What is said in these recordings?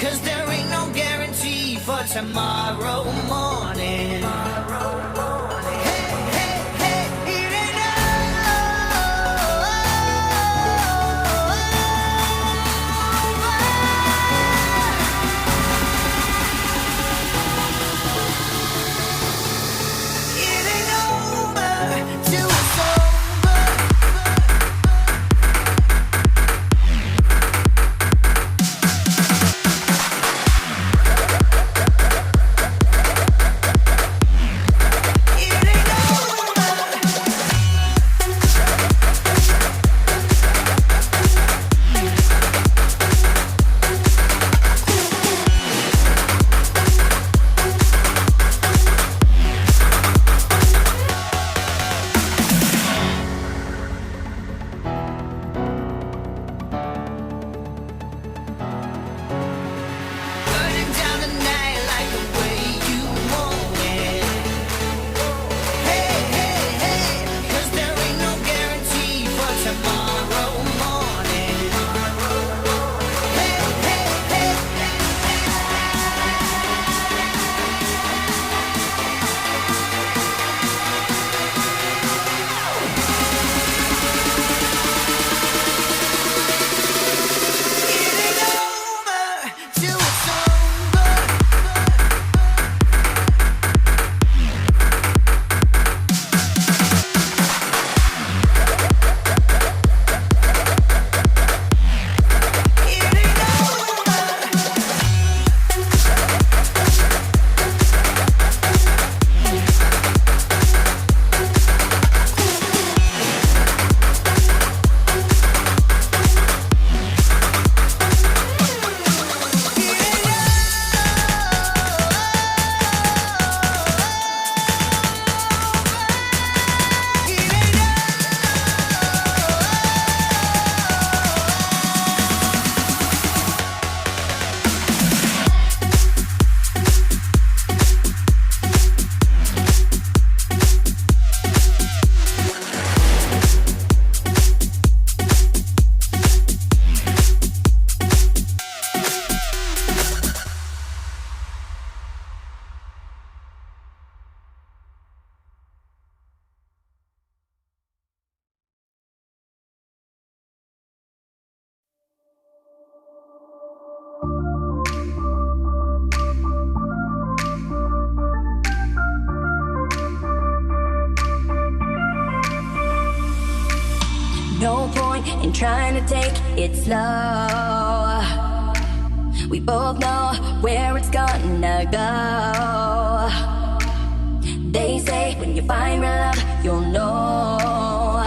'cause there ain't no guarantee for tomorrow morning. Hey, hey, hey, it ain't over till it's over. Burning down the night like the way you want it. Hey, hey, hey, 'cause there ain't no guarantee for tomorrow morning. Hey, hey, hey, it ain't over till it's over. It ain't No point in trying to take it slow. We both know where it's gonna go. They say when you find real love, you'll know.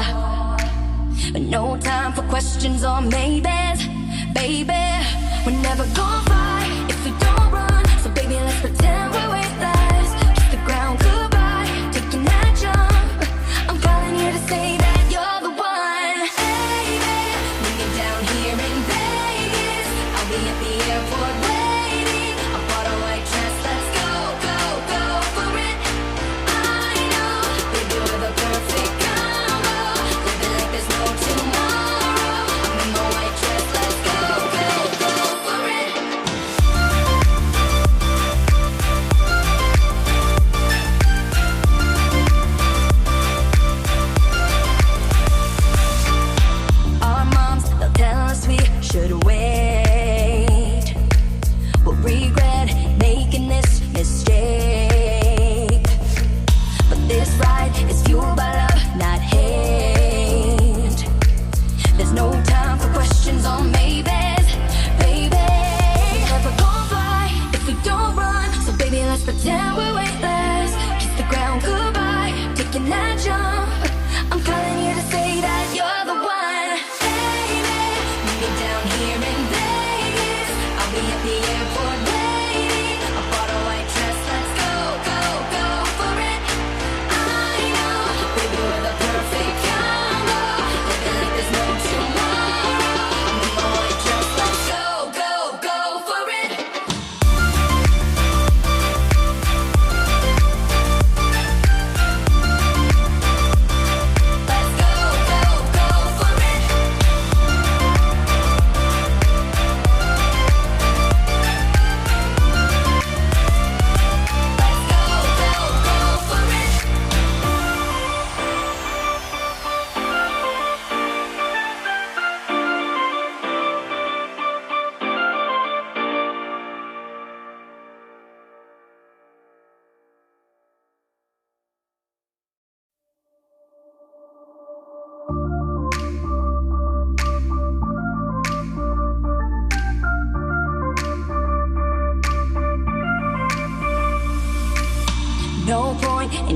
But no time for questions or maybes, baby. We're never gonna fly if we don't run. So baby, let's pretend we're weightless. Kiss the ground goodbye, taking that jump. I'm calling you to say that you're the one. Baby, meet me down here in Vegas. I'll be at the airport waiting. I bought a white dress, let's go, go, go for it. I know, baby, we're the perfect combo. Living like there's no tomorrow. I'm in my white dress, let's go, go, go for it. Our moms, they'll tell us we should wait. We'll regret making this mistake. But this ride is fueled by love, not hate. There's no time for questions or maybes, baby. We're never gonna fly if we don't run. So baby, let's pretend we're weightless. Kiss the ground goodbye, taking that jump. I'm calling you to say that you're the one. Baby, meet me down here in Vegas. I'll be at the airport waiting. I bought a white dress, let's go, go, go for it. I know, baby, we're the perfect combo. Living like there's no tomorrow. I'm in my white dress, let's go, go, go for it.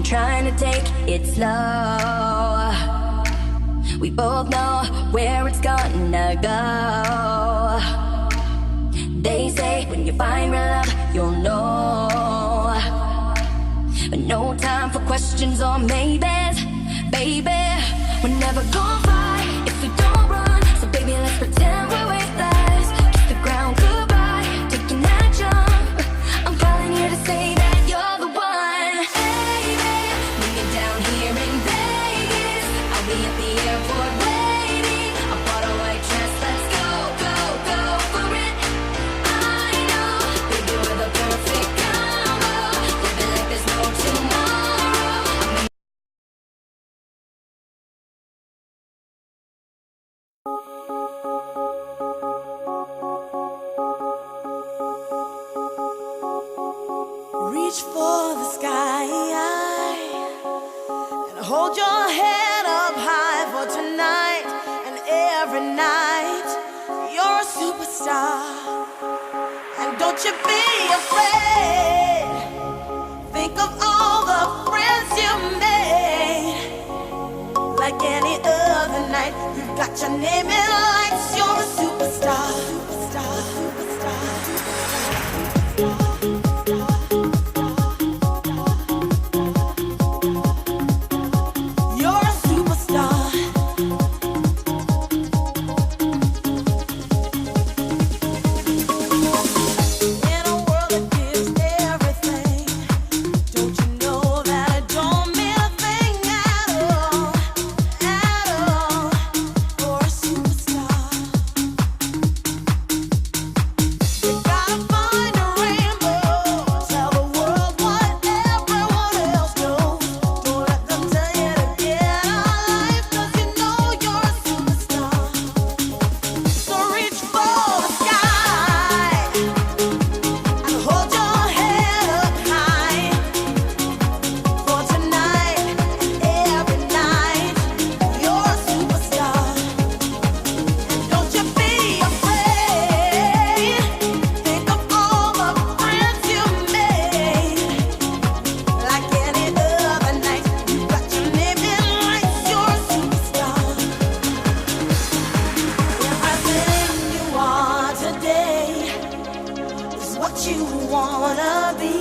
and trying to take it slow. We both know where it's gonna go. They say when you find real love, you'll know. But no time for questions or maybes, baby. We're never gonna fight if we don't run. So baby, let's pretend we're weightless. Kiss the ground goodbye, taking that jump. I'm calling you to say that you're the one. Baby, meet me down here in Vegas. I'll be at the airport waiting. I bought a white dress, let's go, go, go for it. I know, baby, we're the perfect combo. Living like there's no tomorrow. Reach for the sky and hold your head up high for tonight and every night. You're a superstar, and don't you be afraid. Think of all the friends you made. Like any other night, you've got your name in lights. You're a superstar, superstar, superstar, superstar. You're a superstar. In a world that gives everything, don't you know that it don't mean a thing at all, at all, for a superstar? You gotta find a rainbow, tell the world what everyone else knows. Don't let them tell you to get out of life, 'cause you know you're a superstar. So reach for the sky and hold your head up high for tonight and every night. You're a superstar, and don't you be afraid. Think of all the friends you made. Like any other night, you got your name in lights. You're a superstar. Everything you are today is what you wanna be.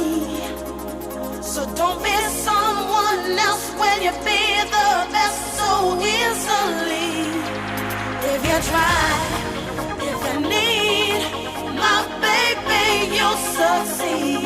So don't be someone else when you be the best so easily. If you try, if you need, my baby, you'll succeed.